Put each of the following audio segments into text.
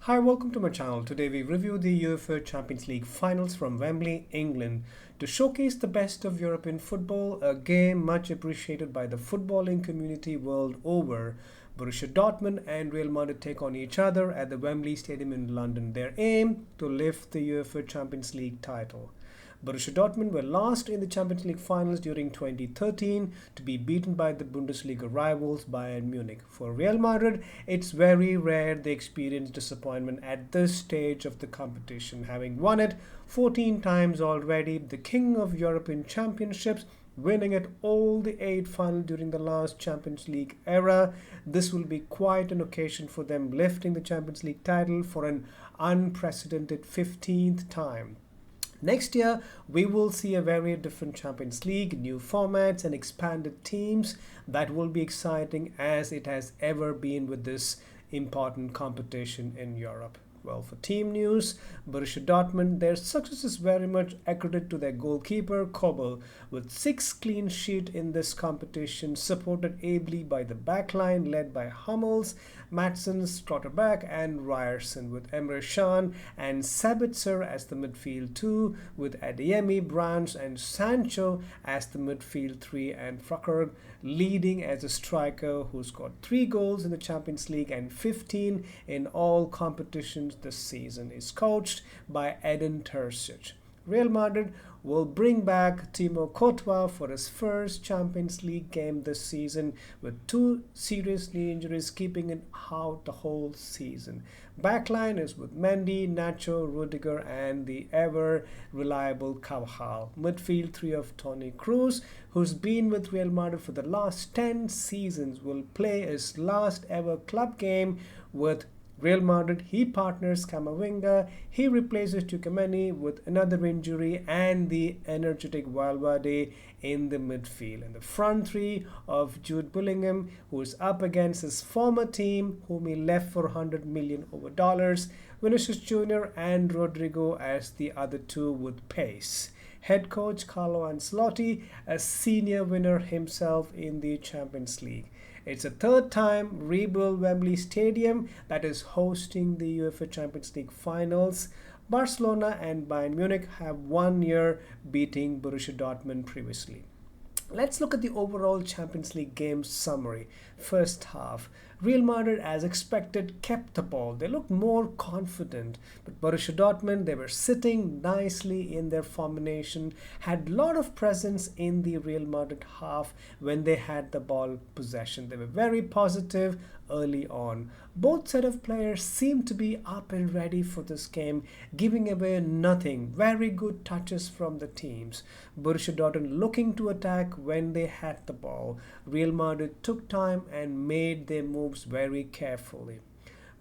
Hi, welcome to my channel. Today we review the UEFA Champions League finals from Wembley, England. To showcase the best of European football, a game much appreciated by the footballing community world over. Borussia Dortmund and Real Madrid take on each other at the Wembley Stadium in London. Their aim to lift the UEFA Champions League title. Borussia Dortmund were last in the Champions League finals during 2013 to be beaten by the Bundesliga rivals Bayern Munich. For Real Madrid, it's very rare they experience disappointment at this stage of the competition, having won it 14 times already, the king of European championships, winning at all the 8 finals during the last Champions League era. This will be quite an occasion for them, lifting the Champions League title for an unprecedented 15th time. Next year, we will see a very different Champions League, new formats and expanded teams that will be exciting as it has ever been with this important competition in Europe. Well, for team news, Borussia Dortmund, their success is very much accredited to their goalkeeper, Kobel, with 6 clean sheets in this competition, supported ably by the backline led by Hummels, Maatsen, Schlotterbeck and Ryerson, with Emre Can and Sabitzer as the midfield 2, with Adeyemi, Branch and Sancho as the midfield 3, and Füllkrug leading as a striker who scored 3 goals in the Champions League and 15 in all competitions this season. Is coached by Edin Terzic. Real Madrid will bring back Thibaut Courtois for his first Champions League game this season, with 2 serious knee injuries keeping it out the whole season. Backline is with Mendy, Nacho, Rudiger and the ever reliable Carvajal. Midfield 3 of Toni Kroos, who's been with Real Madrid for the last 10 seasons, will play his last ever club game with Real Madrid. He partners Camavinga, he replaces Tchouaméni with another injury, and the energetic Valverde in the midfield. And the front 3 of Jude Bellingham, who is up against his former team, whom he left for $100 million over dollars, Vinicius Jr. and Rodrigo as the other 2 with pace. Head coach Carlo Ancelotti, a senior winner himself in the Champions League. It's a 3rd time rebuilt Wembley Stadium that is hosting the UEFA Champions League finals. Barcelona and Bayern Munich have 1 year beating Borussia Dortmund previously. Let's look at the overall Champions League game summary. First half, Real Madrid, as expected, kept the ball. They looked more confident, but Borussia Dortmund, they were sitting nicely in their formation, had a lot of presence in the Real Madrid half when they had the ball possession. They were very positive early on. Both set of players seemed to be up and ready for this game, giving away nothing. Very good touches from the teams. Borussia Dortmund looking to attack when they had the ball. Real Madrid took time and made their moves very carefully.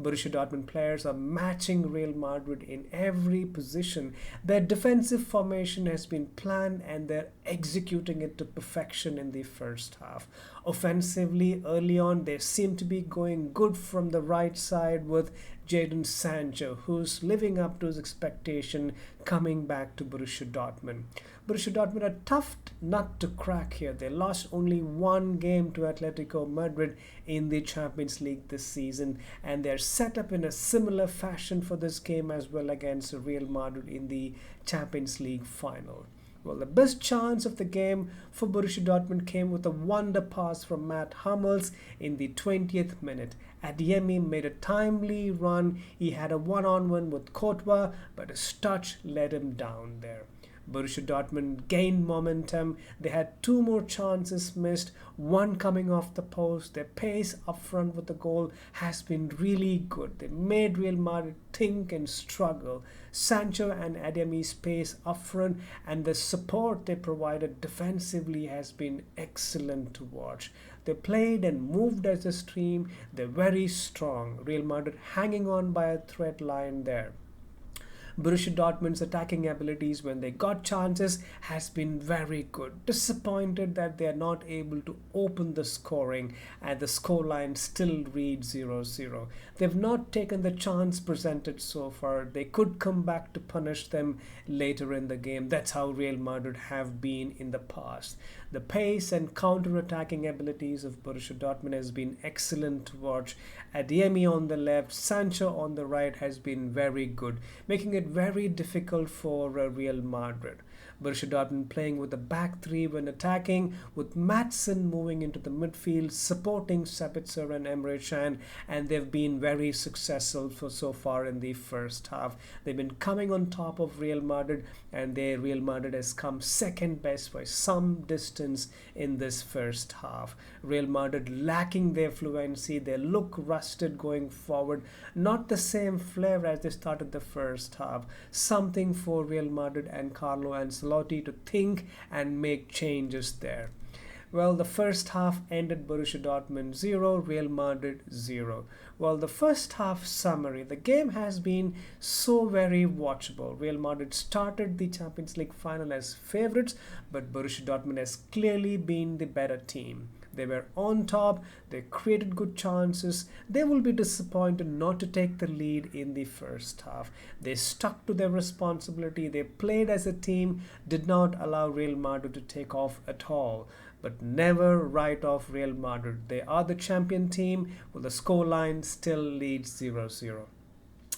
Borussia Dortmund players are matching Real Madrid in every position. Their defensive formation has been planned and they're executing it to perfection in the first half. Offensively, early on, they seem to be going good from the right side with Jadon Sancho, who's living up to his expectation, coming back to Borussia Dortmund. Borussia Dortmund are a tough nut to crack here. They lost only 1 game to Atletico Madrid in the Champions League this season, and they're set up in a similar fashion for this game as well against Real Madrid in the Champions League final. Well, the best chance of the game for Borussia Dortmund came with a wonder pass from Matt Hummels in the 20th minute. Adeyemi made a timely run. He had a one-on-one with Courtois, but his touch let him down there. Borussia Dortmund gained momentum. They had 2 more chances missed, one coming off the post. Their pace up front with the goal has been really good. They made Real Madrid think and struggle. Sancho and Adeyemi's pace up front and the support they provided defensively has been excellent to watch. They played and moved as a stream. They're very strong. Real Madrid hanging on by a thread line there. Borussia Dortmund's attacking abilities when they got chances has been very good. Disappointed that they are not able to open the scoring and the scoreline still reads 0-0. They've not taken the chance presented so far. They could come back to punish them later in the game. That's how Real Madrid have been in the past. The pace and counter-attacking abilities of Borussia Dortmund has been excellent to watch. Adeyemi on the left, Sancho on the right has been very good, making it very difficult for Real Madrid. Borussia Dortmund playing with the back three when attacking, with Madsen moving into the midfield, supporting Sabitzer and Emre Can, and they've been very successful for so far in the first half. They've been coming on top of Real Madrid, and Real Madrid has come second best by some distance in this first half. Real Madrid lacking their fluency, they look rusted going forward, not the same flair as they started the first half. Something for Real Madrid and Carlo Ancelotti to think and make changes there. Well, the first half ended Borussia Dortmund 0, Real Madrid 0. Well, the first half summary. The game has been so very watchable. Real Madrid started the Champions League final as favourites, but Borussia Dortmund has clearly been the better team. They were on top, they created good chances. They will be disappointed not to take the lead in the first half. They stuck to their responsibility, they played as a team, did not allow Real Madrid to take off at all. But never write off Real Madrid. They are the champion team, while the scoreline still leads 0-0.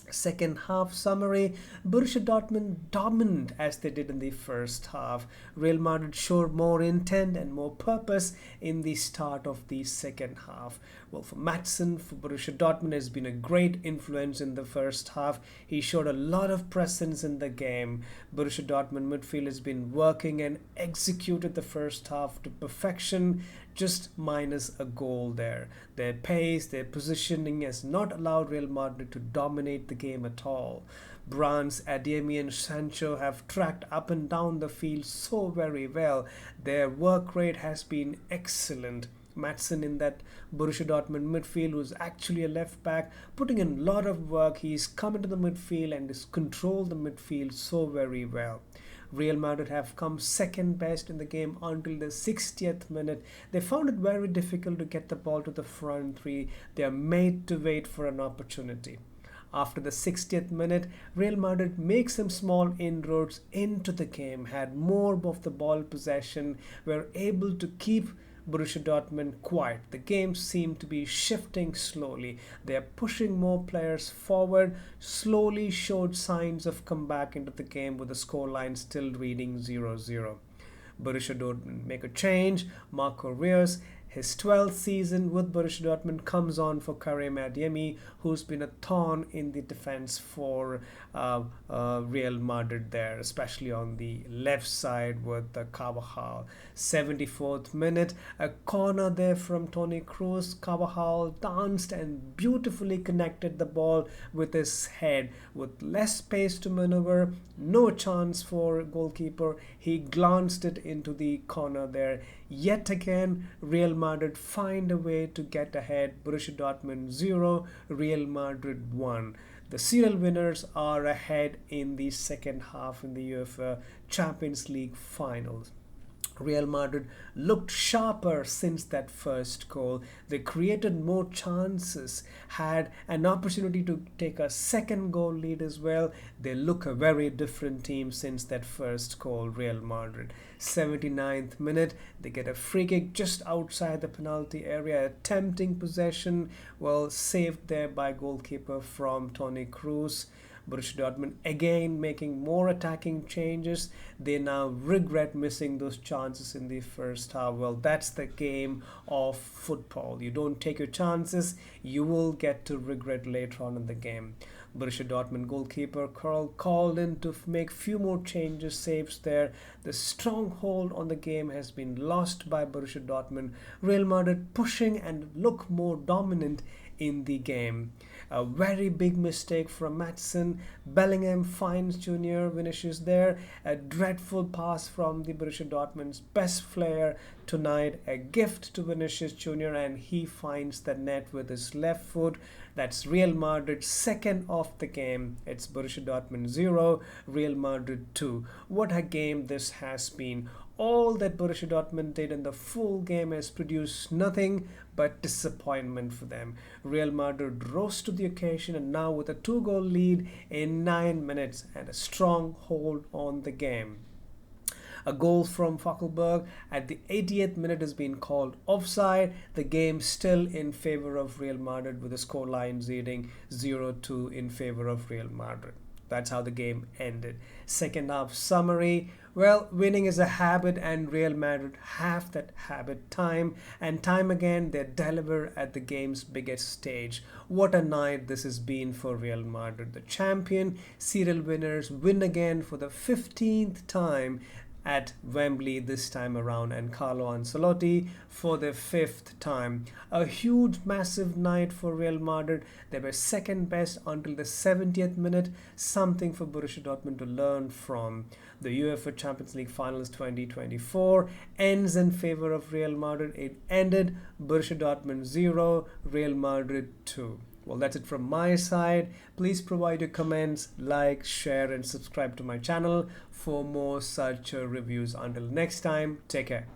Second half summary. Borussia Dortmund dominant as they did in the first half. Real Madrid showed more intent and more purpose in the start of the second half. Well, for Madsen, for Borussia Dortmund has been a great influence in the first half. He showed a lot of presence in the game. Borussia Dortmund midfield has been working and executed the first half to perfection, just minus a goal there. Their pace, their positioning has not allowed Real Madrid to dominate the game at all. Brands, Adeyemi and Sancho have tracked up and down the field so very well. Their work rate has been excellent. Madsen in that Borussia Dortmund midfield, who's actually a left back, putting in a lot of work. He's come into the midfield and has controlled the midfield so very well. Real Madrid have come second best in the game until the 60th minute. They found it very difficult to get the ball to the front three. They are made to wait for an opportunity. After the 60th minute, Real Madrid makes some small inroads into the game, had more of the ball possession, were able to keep Borussia Dortmund quiet. The game seemed to be shifting slowly. They are pushing more players forward, slowly showed signs of comeback into the game with the scoreline still reading 0-0. Borussia Dortmund make a change. Marco Reus, his 12th season with Borussia Dortmund, comes on for Karim Adeyemi, who's been a thorn in the defense for Real Madrid there, especially on the left side with the Carvajal. 74th minute, a corner there from Toni Kroos. Carvajal danced and beautifully connected the ball with his head. With less space to maneuver, no chance for goalkeeper, he glanced it into the corner there. Yet again, Real Madrid find a way to get ahead. Borussia Dortmund 0, Real Madrid 1. The serial winners are ahead in the second half in the UEFA Champions League finals. Real Madrid looked sharper since that first goal. They created more chances, had an opportunity to take a second goal lead as well. They look a very different team since that first goal, Real Madrid. 79th minute, they get a free kick just outside the penalty area, attempting possession, well, saved there by goalkeeper from Toni Kroos. Borussia Dortmund again making more attacking changes. They now regret missing those chances in the first half. Well, that's the game of football. You don't take your chances, you will get to regret later on in the game. Borussia Dortmund goalkeeper Karl called in to make few more changes, saves there. The stronghold on the game has been lost by Borussia Dortmund. Real Madrid pushing and look more dominant in the game. A very big mistake from Madsen. Bellingham finds Junior, Vinicius there. A dreadful pass from the Borussia Dortmund's best player tonight. A gift to Vinicius Junior, and he finds the net with his left foot. That's Real Madrid's second of the game. It's Borussia Dortmund 0, Real Madrid 2. What a game this has been. All that Borussia Dortmund did in the full game has produced nothing but disappointment for them. Real Madrid rose to the occasion, and now with a 2-goal lead in 9 minutes and a strong hold on the game. A goal from Falkenberg at the 80th minute has been called offside. The game still in favor of Real Madrid with the scoreline reading 0-2 in favor of Real Madrid. That's how the game ended. Second half summary. Well, winning is a habit and Real Madrid have that habit time and time again. They deliver at the game's biggest stage. What a night this has been for Real Madrid. The champion, serial winners, win again for the 15th time at Wembley this time around, and Carlo Ancelotti for the 5th time. A huge, massive night for Real Madrid. They were second best until the 70th minute, something for Borussia Dortmund to learn from. The UEFA Champions League Finals 2024 ends in favor of Real Madrid. It ended Borussia Dortmund 0, Real Madrid 2. Well, that's it from my side. Please provide your comments, like, share, and subscribe to my channel for more such reviews. Until next time, take care.